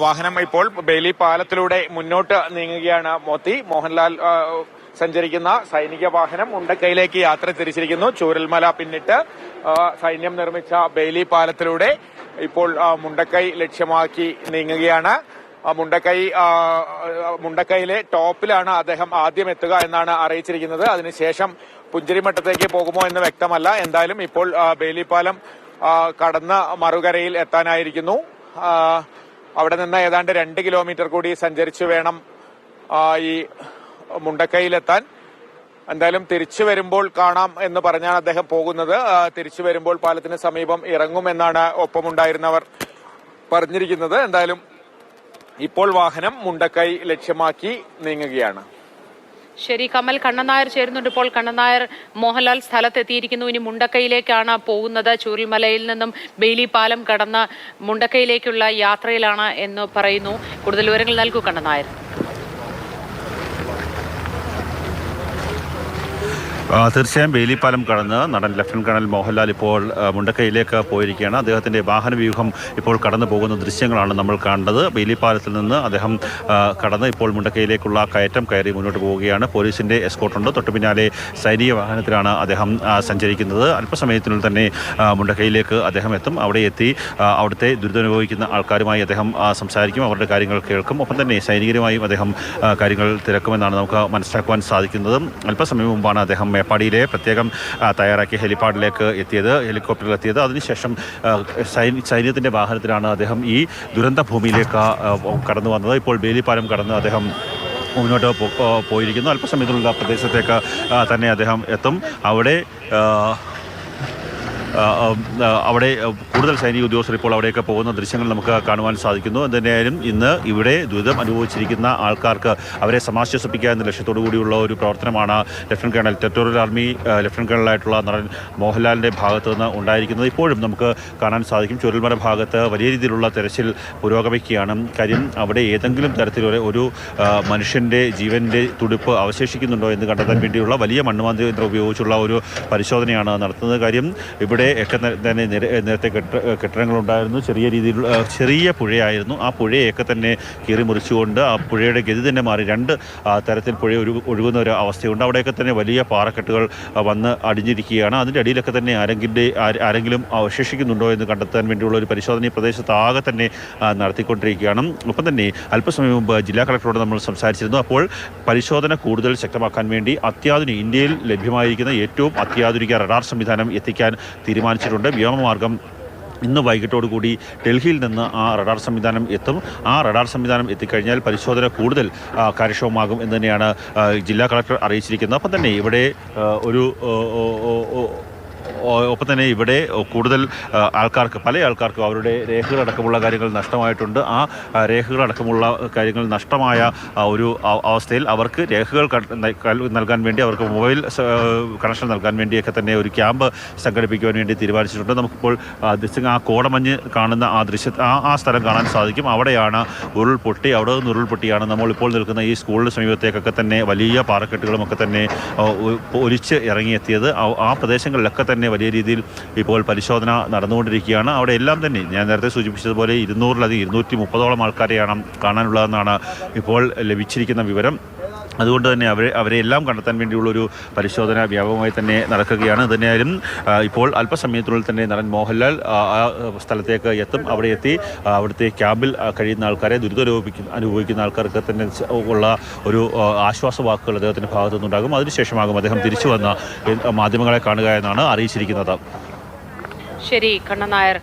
വാഹനം ഇപ്പോൾ ബെയിലി പാലത്തിലൂടെ മുന്നോട്ട് നീങ്ങുകയാണ്. മോഹൻലാൽ സഞ്ചരിക്കുന്ന സൈനിക വാഹനം മുണ്ടക്കൈയിലേക്ക് യാത്ര തിരിച്ചിരിക്കുന്നു. ചൂരൽമല പിന്നിട്ട് സൈന്യം നിർമ്മിച്ച ബെയിലി പാലത്തിലൂടെ ഇപ്പോൾ മുണ്ടക്കൈ ലക്ഷ്യമാക്കി നീങ്ങുകയാണ്. മുണ്ടക്കൈയിലെ ടോപ്പിലാണ് അദ്ദേഹം ആദ്യം എത്തുക എന്നാണ് അറിയിച്ചിരിക്കുന്നത്. അതിനുശേഷം പുഞ്ചിരിമട്ടത്തേക്ക് പോകുമോ എന്ന് വ്യക്തമല്ല. എന്തായാലും ഇപ്പോൾ ബെയിലിപ്പാലം കടന്ന് മറുകരയിൽ എത്താനായിരിക്കുന്നു. അവിടെ നിന്ന് ഏതാണ്ട് 2 കിലോമീറ്റർ കൂടി സഞ്ചരിച്ചു വേണം ഈ മുണ്ടക്കൈയിലെത്താൻ. എന്തായാലും തിരിച്ചു വരുമ്പോൾ കാണാം എന്ന് പറഞ്ഞാണ് അദ്ദേഹം പോകുന്നത്. തിരിച്ചു വരുമ്പോൾ പാലത്തിന് സമീപം ഇറങ്ങുമെന്നാണ് ഒപ്പമുണ്ടായിരുന്നവർ പറഞ്ഞിരിക്കുന്നത്. എന്തായാലും ഇപ്പോൾ വാഹനം മുണ്ടക്കൈ ലക്ഷ്യമാക്കി നീങ്ങുകയാണ്. ശരി കമൽ, കണ്ണൻ നായർ ചേരുന്നുണ്ട്. ഇപ്പോൾ കണ്ണൻ നായർ, മോഹൻലാൽ സ്ഥലത്തെത്തിയിരിക്കുന്നു. ഇനി മുണ്ടക്കൈയിലേക്കാണ് പോകുന്നത്. ചൂരൽമലയിൽ നിന്നും ബെയിലി പാലം കടന്ന് മുണ്ടക്കൈയിലേക്കുള്ള യാത്രയിലാണ് എന്ന് പറയുന്നു. കൂടുതൽ വിവരങ്ങൾ നൽകൂ കണ്ണൻ നായർ. തീർച്ചയായും ബെയിലിപ്പാലം കടന്ന് നടൻ ലഫ്റ്റനന്റ് കേണൽ മോഹൻലാൽ ഇപ്പോൾ മുണ്ടക്കൈയിലേക്ക് പോയിരിക്കുകയാണ്. അദ്ദേഹത്തിൻ്റെ വാഹനവ്യൂഹം ഇപ്പോൾ കടന്നു പോകുന്ന ദൃശ്യങ്ങളാണ് നമ്മൾ കണ്ടത്. ബെയിലിപ്പാലത്തിൽ നിന്ന് അദ്ദേഹം കടന്ന് ഇപ്പോൾ മുണ്ടക്കൈയിലേക്കുള്ള കയറ്റം കയറി മുന്നോട്ട് പോവുകയാണ്. പോലീസിൻ്റെ എസ്കോർട്ടുണ്ട്. തൊട്ടു പിന്നാലെ സൈനിക വാഹനത്തിലാണ് അദ്ദേഹം സഞ്ചരിക്കുന്നത്. അല്പസമയത്തിനുള്ളിൽ തന്നെ മുണ്ടക്കൈയിലേക്ക് അദ്ദേഹം എത്തും. അവിടെ എത്തി അവിടുത്തെ ദുരിതമനുഭവിക്കുന്ന ആൾക്കാരുമായി അദ്ദേഹം സംസാരിക്കും, അവരുടെ കാര്യങ്ങൾ കേൾക്കും. ഒപ്പം തന്നെ സൈനികരുമായും അദ്ദേഹം കാര്യങ്ങൾ തിരക്കുമെന്നാണ് നമുക്ക് മനസ്സിലാക്കുവാൻ സാധിക്കുന്നത്. അല്പസമയം മുമ്പാണ് അദ്ദേഹം മേപ്പാടിയിലെ പ്രത്യേകം തയ്യാറാക്കിയ ഹെലികോപ്റ്ററിൽ എത്തിയത്. അതിനുശേഷം സൈന്യത്തിൻ്റെ വാഹനത്തിലാണ് അദ്ദേഹം ഈ ദുരന്ത ഭൂമിയിലേക്ക് കടന്നു വന്നത്. ഇപ്പോൾ ബെയിലിപ്പാലം കടന്ന് അദ്ദേഹം മുന്നോട്ട് പോയിരിക്കുന്നു. അല്പസമയത്തിലുള്ള പ്രദേശത്തേക്ക് തന്നെ അദ്ദേഹം എത്തും. അവിടെ കൂടുതൽ സൈനിക ഉദ്യോഗസ്ഥർ ഇപ്പോൾ അവിടെയൊക്കെ പോകുന്ന ദൃശ്യങ്ങൾ നമുക്ക് കാണുവാൻ സാധിക്കുന്നു. എന്തായാലും ഇന്ന് ഇവിടെ ദുരിതം അനുഭവിച്ചിരിക്കുന്ന ആൾക്കാർക്ക് അവരെ സമാശ്വസിപ്പിക്കുക എന്ന ലക്ഷ്യത്തോടു കൂടിയുള്ള ഒരു പ്രവർത്തനമാണ് lieutenant colonel territorial army lieutenant കേണലായിട്ടുള്ള നടൻ മോഹൻലാലിൻ്റെ ഭാഗത്തു നിന്ന് ഉണ്ടായിരിക്കുന്നത്. ഇപ്പോഴും നമുക്ക് കാണാൻ സാധിക്കും ചൂരൽമല ഭാഗത്ത് വലിയ രീതിയിലുള്ള തെരച്ചിൽ പുരോഗമിക്കുകയാണ്. കാര്യം അവിടെ ഏതെങ്കിലും തരത്തിലുള്ള ഒരു മനുഷ്യൻ്റെ ജീവൻ്റെ തുടിപ്പ് അവശേഷിക്കുന്നുണ്ടോ എന്ന് കണ്ടെത്താൻ വേണ്ടിയുള്ള വലിയ മണ്ണുമാന്തി യന്ത്രം ഉപയോഗിച്ചുള്ള ഒരു പരിശോധനയാണ് നടത്തുന്നത്. കാര്യം ഇവിടെ ഒക്കെ തന്നെ നേരത്തെ കെട്ടിടങ്ങളുണ്ടായിരുന്നു. ചെറിയ പുഴയായിരുന്നു. ആ പുഴയൊക്കെ തന്നെ കീറി മുറിച്ചുകൊണ്ട് ആ പുഴയുടെ ഗതി തന്നെ മാറി 2 തരത്തിൽ പുഴ ഒഴുകുന്ന ഒരു അവസ്ഥയുണ്ട്. അവിടെയൊക്കെ തന്നെ വലിയ പാറക്കെട്ടുകൾ വന്ന് അടിഞ്ഞിരിക്കുകയാണ്. അതിൻ്റെ അടിയിലൊക്കെ തന്നെ ആരെങ്കിലും അവശേഷിക്കുന്നുണ്ടോ എന്ന് കണ്ടെത്താൻ വേണ്ടിയുള്ള ഒരു പരിശോധന ഈ പ്രദേശത്ത് ആകെ തന്നെ നടത്തിക്കൊണ്ടിരിക്കുകയാണ്. ഒപ്പം തന്നെ അല്പസമയം മുമ്പ് ജില്ലാ കളക്ടറോട് നമ്മൾ സംസാരിച്ചിരുന്നു. അപ്പോൾ പരിശോധന കൂടുതൽ ശക്തമാക്കാൻ വേണ്ടി ഇന്ത്യയിൽ ലഭ്യമായിരിക്കുന്ന ഏറ്റവും അത്യാധുനിക റഡാർ സംവിധാനം എത്തിക്കാൻ തീരുമാനിച്ചിട്ടുണ്ട്. വ്യോമമാർഗം ഇന്ന് വൈകിട്ടോടുകൂടി ഡൽഹിയിൽ നിന്ന് ആ റഡാർ സംവിധാനം എത്തും. ആ റഡാർ സംവിധാനം എത്തിക്കഴിഞ്ഞാൽ പരിശോധന കൂടുതൽ കാര്യക്ഷമമാകും എന്ന് തന്നെയാണ് ജില്ലാ കളക്ടർ അറിയിച്ചിരിക്കുന്നത്. അപ്പം തന്നെ ഇവിടെ ഒപ്പം തന്നെ ഇവിടെ കൂടുതൽ പല ആൾക്കാർക്കും അവരുടെ രേഖകളടക്കമുള്ള കാര്യങ്ങൾ നഷ്ടമായിട്ടുണ്ട്. ആ രേഖകളടക്കമുള്ള കാര്യങ്ങൾ നഷ്ടമായ ഒരു അവസ്ഥയിൽ അവർക്ക് രേഖകൾ നൽകാൻ വേണ്ടി, അവർക്ക് മൊബൈൽ കണക്ഷൻ നൽകാൻ വേണ്ടിയൊക്കെ തന്നെ ഒരു ക്യാമ്പ് സംഘടിപ്പിക്കുവാൻ വേണ്ടി തീരുമാനിച്ചിട്ടുണ്ട്. നമുക്കിപ്പോൾ ആ കോടമഞ്ഞ് കാണുന്ന ആ സ്ഥലം കാണാൻ സാധിക്കും. അവിടെയാണ് അവിടെ നിന്ന് ഉരുൾപൊട്ടിയാണ് നമ്മളിപ്പോൾ നിൽക്കുന്ന ഈ സ്കൂളിന് സമീപത്തേക്കൊക്കെ തന്നെ വലിയ പാറക്കെട്ടുകളും ഒക്കെ തന്നെ ഒലിച്ച് ഇറങ്ങിയെത്തിയത്. ആ പ്രദേശങ്ങളിലൊക്കെ തന്നെ വലിയ രീതിയിൽ ഇപ്പോൾ പരിശോധന നടന്നുകൊണ്ടിരിക്കുകയാണ്. അവിടെ എല്ലാം തന്നെ ഞാൻ നേരത്തെ സൂചിപ്പിച്ചതുപോലെ 230ഓളം ആൾക്കാരെയാണ് കാണാനുള്ളതെന്നാണ് ഇപ്പോൾ ലഭിച്ചിരിക്കുന്ന വിവരം. അതുകൊണ്ട് തന്നെ അവരെ എല്ലാം കണ്ടെത്താൻ വേണ്ടിയുള്ളൊരു പരിശോധന വ്യാപകമായി തന്നെ നടക്കുകയാണ്. തന്നെയായാലും ഇപ്പോൾ അല്പസമയത്തിനുള്ളിൽ തന്നെ നടൻ മോഹൻലാൽ ആ സ്ഥലത്തേക്ക് എത്തും. അവിടെ എത്തി അവിടുത്തെ ക്യാമ്പിൽ കഴിയുന്ന ആൾക്കാരെ അനുഭവിക്കുന്ന ആൾക്കാർക്ക് തന്നെ ഉള്ള ഒരു ആശ്വാസ വാക്കുകൾ അദ്ദേഹത്തിൻ്റെ ഭാഗത്തു നിന്നുണ്ടാകും. അതിനുശേഷമാകും അദ്ദേഹം തിരിച്ചു വന്ന മാധ്യമങ്ങളെ കാണുക എന്നാണ് അറിയിച്ചിരിക്കുന്നത്. ശരി കണ്ണൻ നായർ.